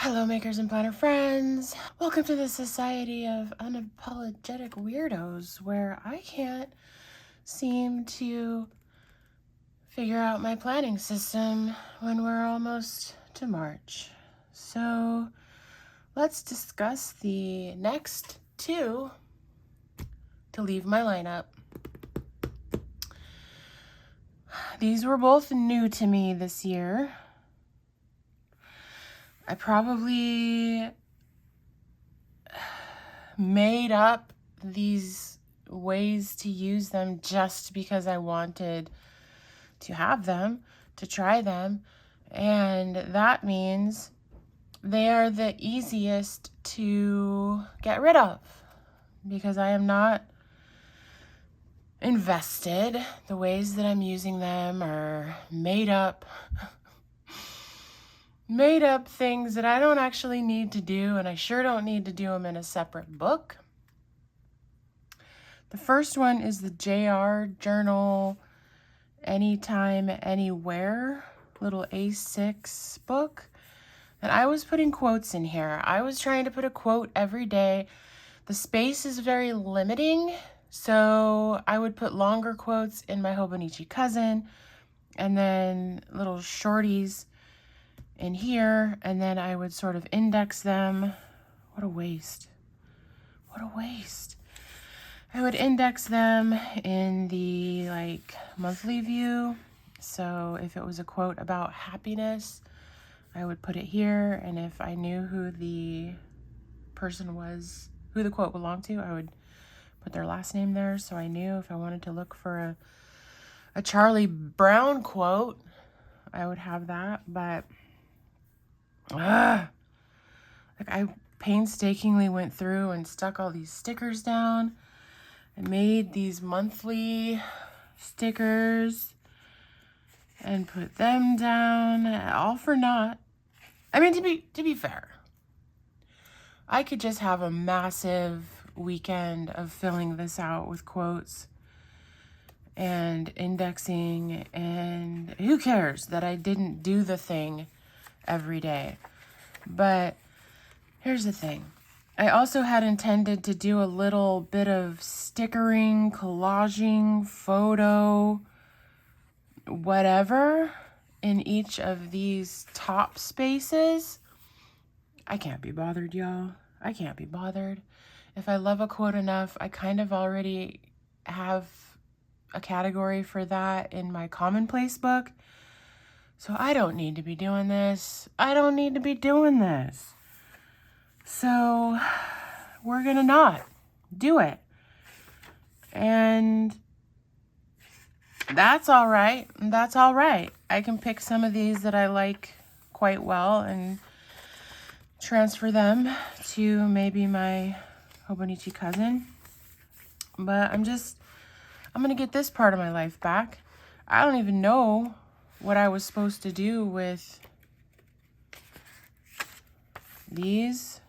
Hello, makers and planner friends. Welcome to the Society of Unapologetic Weirdos, where I can't seem to figure out my planning system when we're almost to March. So let's discuss the next two to leave my lineup. These were both new to me this year. I probably made up these ways to use them just because I wanted to have them, to try them. And that means they are the easiest to get rid of because I am not invested. The ways that I'm using them are made up things that I don't actually need to do, and I sure don't need to do them in a separate book. The first one is the JR Journal Anytime, Anywhere little A6 book. And I was putting quotes in here. I was trying to put a quote every day. The space is very limiting, so I would put longer quotes in my Hobonichi Cousin and then little shorties in here, and then I would sort of index them. What a waste. What a waste. I would index them in the monthly view. So if it was a quote about happiness, I would put it here. And if I knew who the person was, who the quote belonged to, I would put their last name there. So I knew if I wanted to look for a Charlie Brown quote, I would have that. But I painstakingly went through and stuck all these stickers down. I made these monthly stickers and put them down, all for naught. I mean, to be fair, I could just have a massive weekend of filling this out with quotes and indexing, and who cares that I didn't do the thing every day. But here's the thing. I also had intended to do a little bit of stickering, collaging, photo, whatever in each of these top spaces. I can't be bothered, y'all. I can't be bothered. If I love a quote enough, I kind of already have a category for that in my commonplace book. So I don't need to be doing this. So we're going to not do it. And that's all right. I can pick some of these that I like quite well and transfer them to maybe my Hobonichi Cousin. But I'm going to get this part of my life back. I don't even know what I was supposed to do with these.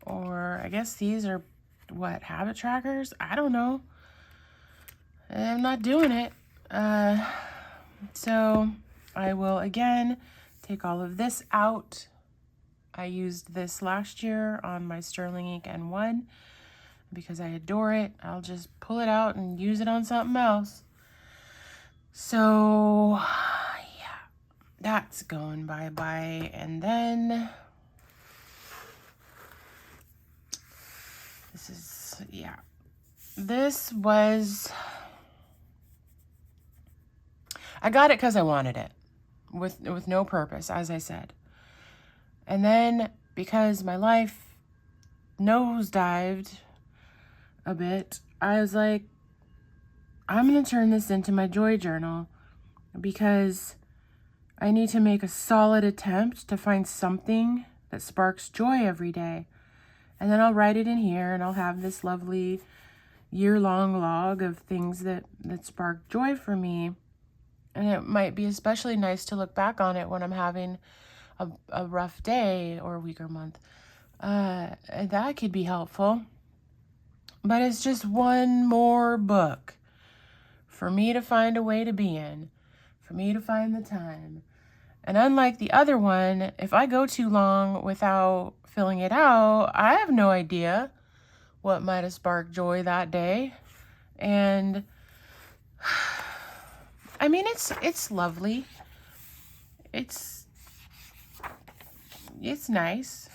Or I guess these are habit trackers? I don't know. I'm not doing it. So I will again take all of this out. I used this last year on my Sterling Ink N1 because I adore it. I'll just pull it out and use it on something else. So yeah, that's going bye-bye. And then this was, I got it because I wanted it with no purpose, as I said. And then because my life nosedived a bit, I was like, I'm going to turn this into my joy journal because I need to make a solid attempt to find something that sparks joy every day. And then I'll write it in here, and I'll have this lovely year-long log of things that spark joy for me. And it might be especially nice to look back on it when I'm having a rough day or week or month. That could be helpful. But it's just one more book for me to find a way to be in, for me to find the time. And unlike the other one, if I go too long without filling it out, I have no idea what might have sparked joy that day. And I mean, it's lovely. It's nice.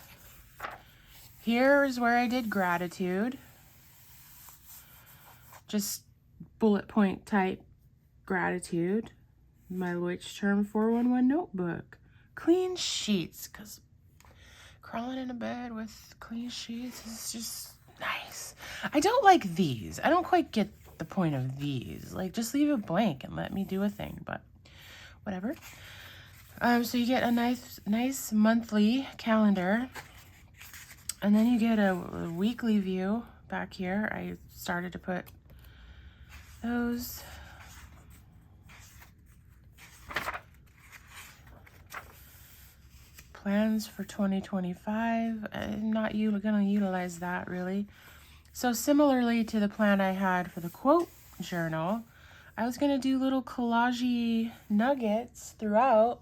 Here is where I did gratitude. Just bullet point type gratitude. My Witch Term 411 notebook. Clean sheets, because crawling into bed with clean sheets is just nice. I don't like these. I don't quite get the point of these. Like, just leave it blank and let me do a thing, but whatever. So you get a nice monthly calendar, and then you get a weekly view back here. I started to put those. Plans for 2025. I'm not going to utilize that really. So similarly to the plan I had for the quote journal, I was going to do little collage nuggets throughout.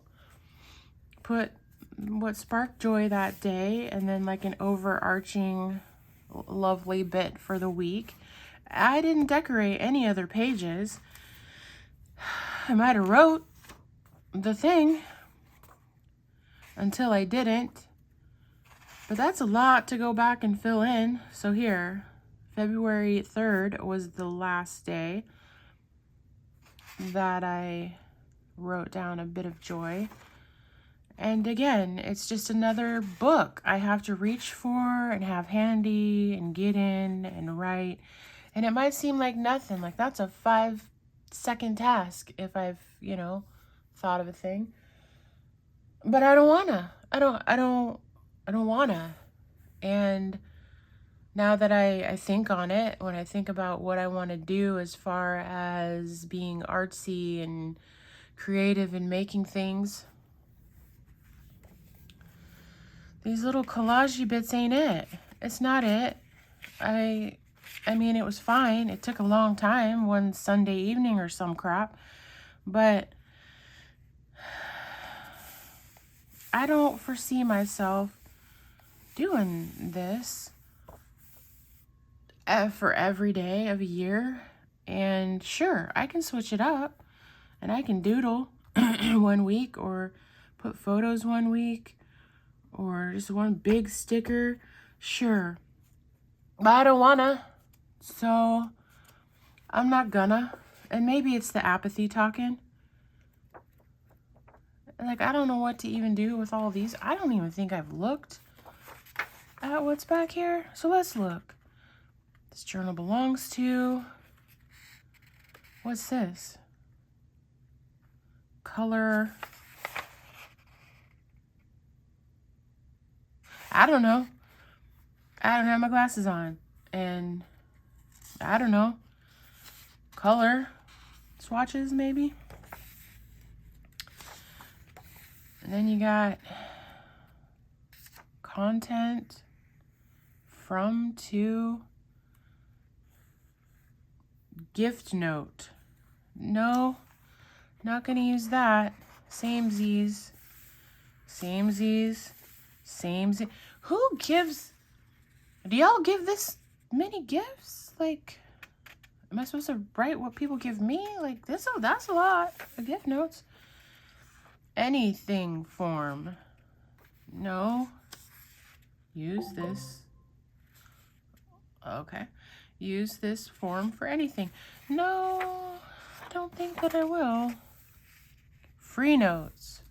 Put what sparked joy that day, and then like an overarching lovely bit for the week. I didn't decorate any other pages. I might have wrote the thing until I didn't, but that's a lot to go back and fill in. So here, February 3rd was the last day that I wrote down a bit of joy. And again, it's just another book I have to reach for and have handy and get in and write. And it might seem like nothing, like that's a 5-second task if I've, thought of a thing. But I don't wanna. I don't wanna. And now that I think on it, when I think about what I want to do as far as being artsy and creative and making things, these little collage bits ain't it. It's not it. I mean, it was fine. It took a long time, one Sunday evening or some crap, but I don't foresee myself doing this for every day of a year. And sure, I can switch it up and I can doodle one week or put photos one week or just one big sticker. Sure, but I don't wanna, so I'm not gonna. And maybe it's the apathy talking. Like, I don't know what to even do with all these. I don't even think I've looked at what's back here. So let's look. This journal belongs to... What's this? Color... I don't know. I don't have my glasses on. And I don't know. Color swatches, maybe? And then you got content from to gift note. No, not gonna use that. Samesies. Who gives, do y'all give this many gifts? Like, am I supposed to write what people give me? Like, that's a lot of gift notes. Anything form. No. Use this. Okay. Use this form for anything. No, I don't think that I will. Free notes.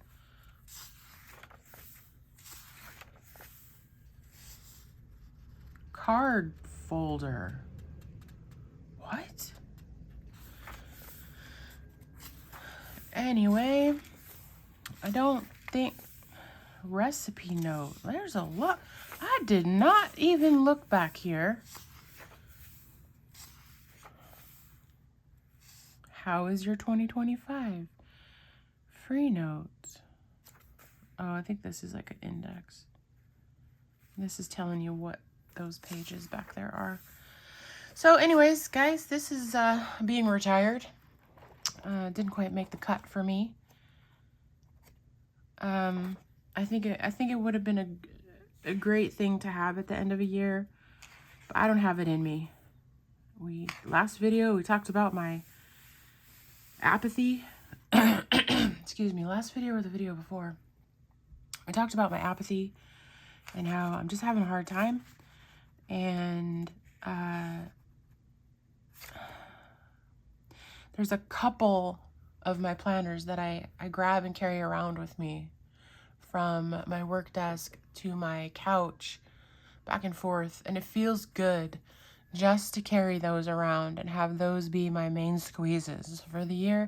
Card folder. What? Anyway, I don't think recipe note. There's a lot. I did not even look back here. How is your 2025? Free notes. Oh, I think this is like an index. This is telling you what those pages back there are. So anyways, guys, this is being retired. Didn't quite make the cut for me. I think it would have been a great thing to have at the end of a year, but I don't have it in me. Last video we talked about my apathy. Excuse me, last video or the video before, I talked about my apathy and how I'm just having a hard time. And there's a couple of my planners that I grab and carry around with me from my work desk to my couch, back and forth, and it feels good just to carry those around and have those be my main squeezes for the year.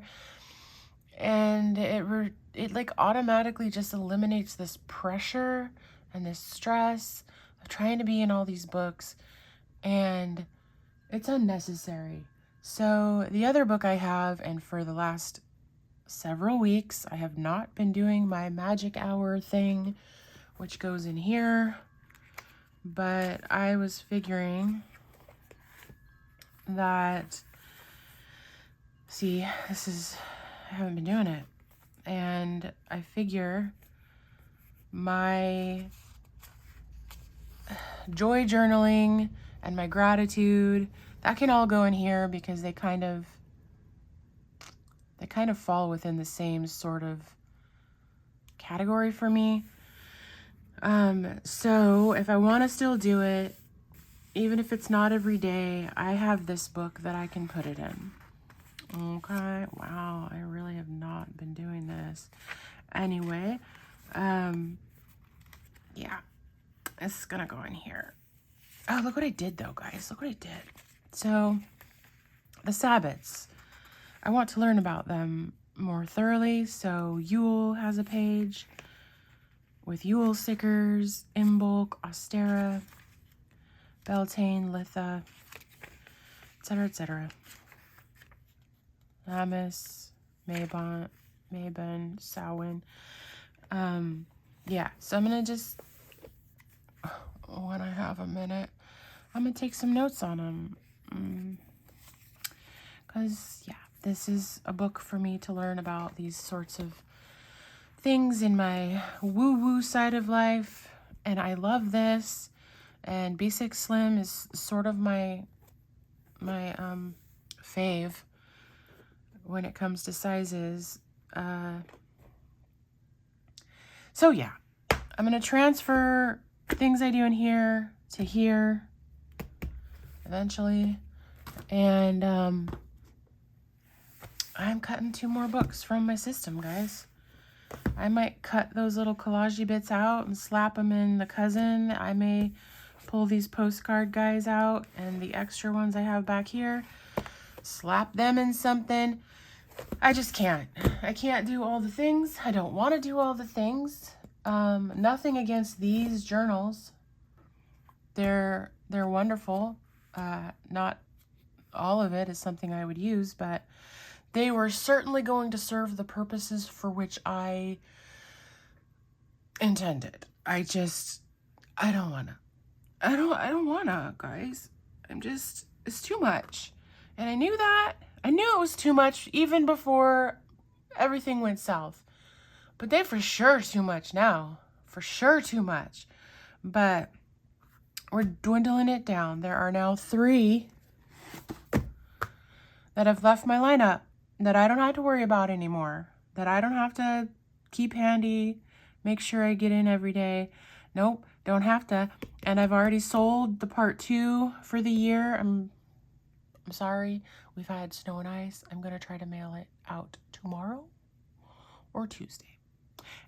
And it like automatically just eliminates this pressure and this stress of trying to be in all these books, and it's unnecessary. So the other book I have, and for the last several weeks, I have not been doing my magic hour thing, which goes in here, but I was figuring that, see, I haven't been doing it, and I figure my joy journaling and my gratitude, that can all go in here because they kind of fall within the same sort of category for me. So if I want to still do it, even if it's not every day, I have this book that I can put it in. Okay, wow, I really have not been doing this. Anyway, yeah, this is gonna go in here. Oh, look what I did though, guys. Look what I did. So, the Sabbats, I want to learn about them more thoroughly, so Yule has a page with Yule stickers, Imbolc, Austera, Beltane, Litha, etc., etc. Lammas, Mabon, Samhain. Yeah, so I'm gonna just, when I have a minute, I'm gonna take some notes on them. Because, yeah, this is a book for me to learn about these sorts of things in my woo-woo side of life. And I love this. And B6 Slim is sort of my fave when it comes to sizes. So yeah, I'm going to transfer things I do in here to here eventually. And I'm cutting 2 more books from my system, guys. I might cut those little collage bits out and slap them in the cousin. I may pull these postcard guys out and the extra ones I have back here, slap them in something. I just can't. I can't do all the things. I don't want to do all the things. Nothing against these journals. They're wonderful. Not all of it is something I would use, but they were certainly going to serve the purposes for which I intended. I don't wanna. I don't wanna, guys. It's too much. And I knew that. I knew it was too much even before everything went south. But they for sure too much now. For sure too much. But we're dwindling it down. There are now 3 that have left my lineup that I don't have to worry about anymore. That I don't have to keep handy, make sure I get in every day. Nope, don't have to. And I've already sold the part 2 for the year. I'm sorry. We've had snow and ice. I'm going to try to mail it out tomorrow or Tuesday.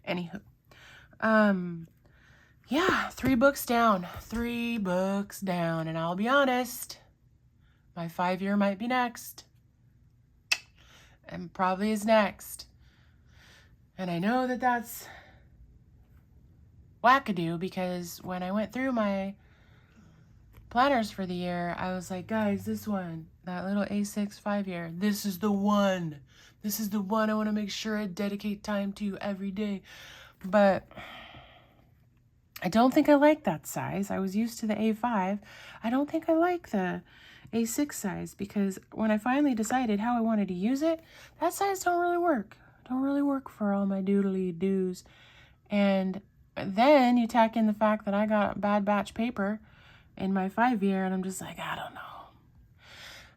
Anywho. Yeah, 3 books down. 3 books down. And I'll be honest, my 5-year might be next. And probably is next. And I know that that's wackadoo, because when I went through my planners for the year, I was like, guys, this one, that little A6 5-year, this is the one. This is the one I want to make sure I dedicate time to every day. But I don't think I like that size. I was used to the A5. I don't think I like the A6 size, because when I finally decided how I wanted to use it, that size don't really work. Don't really work for all my doodly doos. And then you tack in the fact that I got bad batch paper in my 5-year, and I'm just like, I don't know.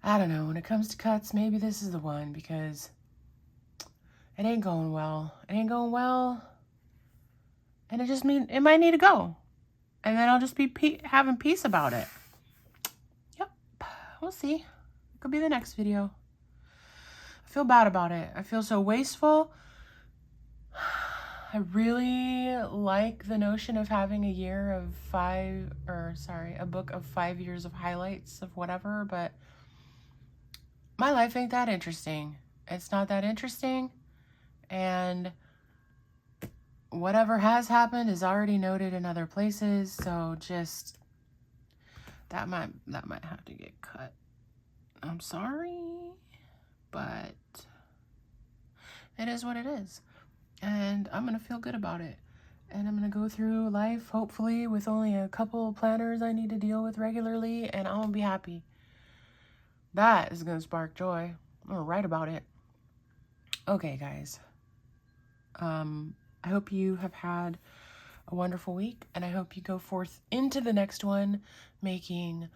I don't know. When it comes to cuts, maybe this is the one, because it ain't going well. It ain't going well. And it might need to go. And then I'll just be having peace about it. Yep. We'll see. Could be the next video. I feel bad about it. I feel so wasteful. I really like the notion of having a book of 5 years of highlights of whatever, but my life ain't that interesting. It's not that interesting, and whatever has happened is already noted in other places, so just that might have to get cut. I'm sorry, but it is what it is. And I'm going to feel good about it. And I'm going to go through life, hopefully, with only a couple planners I need to deal with regularly, and I'm going to be happy. That is going to spark joy. I'm going to write about it. Okay, guys. I hope you have had a wonderful week, and I hope you go forth into the next one making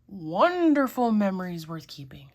wonderful memories worth keeping.